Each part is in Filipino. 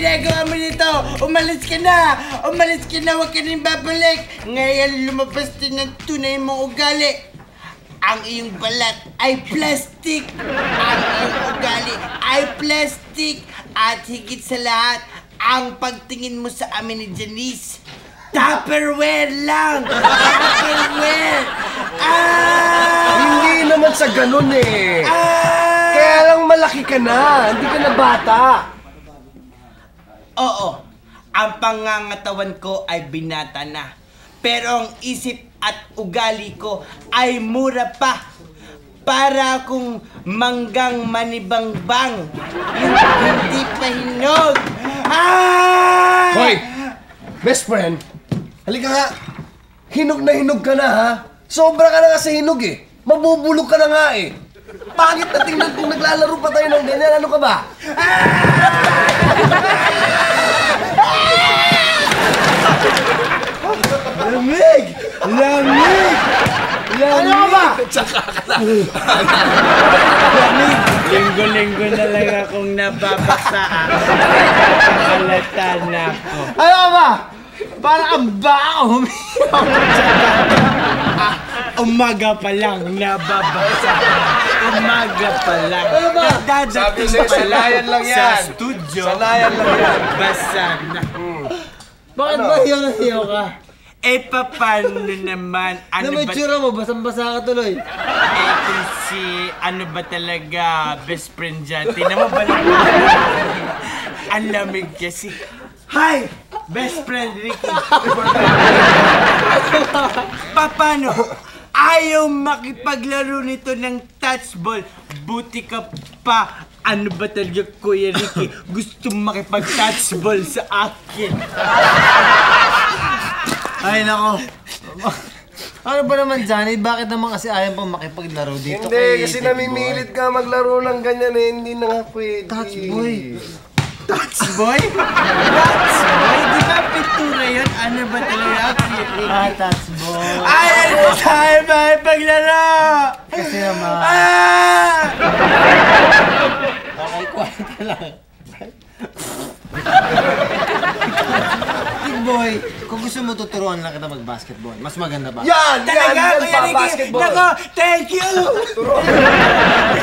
ginagawa mo dito? Umalis ka na! Umalis ka na, huwag ka rin babalik! Ngayon lumabas din ng tunay mong ugali. Ang iyong balat ay plastic. Ang iyong ugali ay plastic. At higit sa lahat, ang pagtingin mo sa amin ni Janice, Tupperware lang! Tupperware! Hindi naman sa ganun eh. Kaya lang malaki ka na, hindi ka na bata. Oo, ang pangangatawan ko ay binata na. Pero ang isip at ugali ko ay mura pa. Para akong manggang manibangbang. Yung hindi pa hinog. Hoy! Best friend, halika nga. Hinog ka na ha. Sobra ka na nga sa hinog eh. Mabubulog ka na nga eh. Pangit na tingnan kung naglalaro pa tayo ng ganyan. Ano ka ba? Lamig! Lamig! Ano ka ba? Lamig! Linggo-linggo na lang akong nababasa. Halata na ako. Ano ka ba? Parang ang baho. Umaga pa lang nababasa. Umaga pa lang. Dadating pa sanayan lang yan. sa studio. Sanayan lang yan. Basa na. Bakit ba hiyo ka? Eh, paano naman? Ano may tsura mo? Basang-basa ka tuloy. Eh, kung si, ano ba talaga, best friend dyan? Tingnan mo ba naman? Ang lamig kasi. Hi! Best friend, Ricky. Paano? Ayaw makipaglaro nito ng touchball. Buti ka pa. Ano ba talaga, Kuya Ricky? Gusto makipag-touchball sa akin. Ay, nako. Ano ba naman, Johnny? Bakit naman kasi ayaw pang makipaglaro dito? Hindi, kasi namimilit ka maglaro ng ganyan eh. Hindi na nga pwede. Touch boy. Touchboy? Touchboy? Di ba pintura yun? Ano ba talaga? Touch boy. Ay, ano tayo ba paglaro? Kasi naman. Okay, quiet ka lang. Big boy, kung gusto mo tuturuan lang kita mag-basketball, mas maganda ba? Yan! Talaga, Kuya Ricky? basketball. Nako, thank you!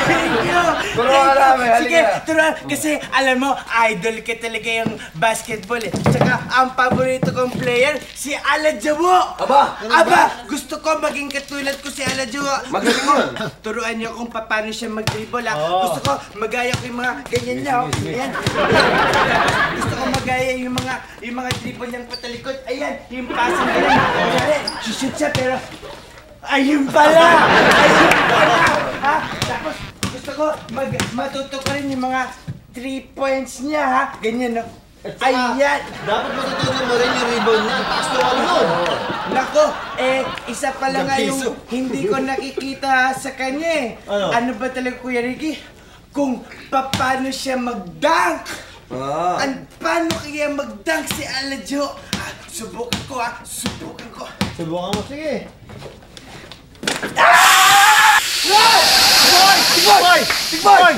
Thank you! Turuan ka namin, halika. Sige, turuan. Kasi alam mo, idol ka talaga yung basketball eh. Tsaka, ang paborito kong player, si Ala Jawo! Aba, gusto ko maging katulad ko si Ala Jawo. Magaling yun. Turuan niyo kung paano siya mag-dribble ha. Gusto ko magaya ko yung mga ganyan niya. Ayan. Gusto ko magaya yung mga dribble niyang patalikod. Ayan, yung passing nila. Kunyari, shoot siya pero ayun pala! Ayun pala! Ha? Tapos gusto ko matuto ko rin yung mga 3 points niya ha. Ganyan no. Ayan! Dapat matutunan mo rin yung rebound niya. Taas to ano yun? Nako, isa pa lang nga yung hindi ko nakikita sa kanya eh. Ano ba talaga, Kuya Ricky? Kung paano siya mag-dunk! Paano kaya mag-dunk si Alajo? Subukan ko ha! Subukan ko! Subukan mo, sige. Boy! Big boy!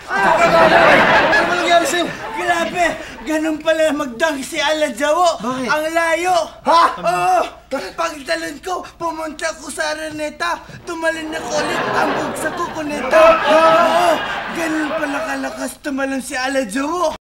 Ano ba nangyari sa'yo? Grabe! Ganun pala mag-dunk si Alajo! Bakit? Ang layo! Ha? Oo! Pagtalon ko, pumunta ko sa Araneta. Tumalon na ko ulit ang bugsa ko kuneta. Oo! Ganun pala kalakas tumalon si Alajo!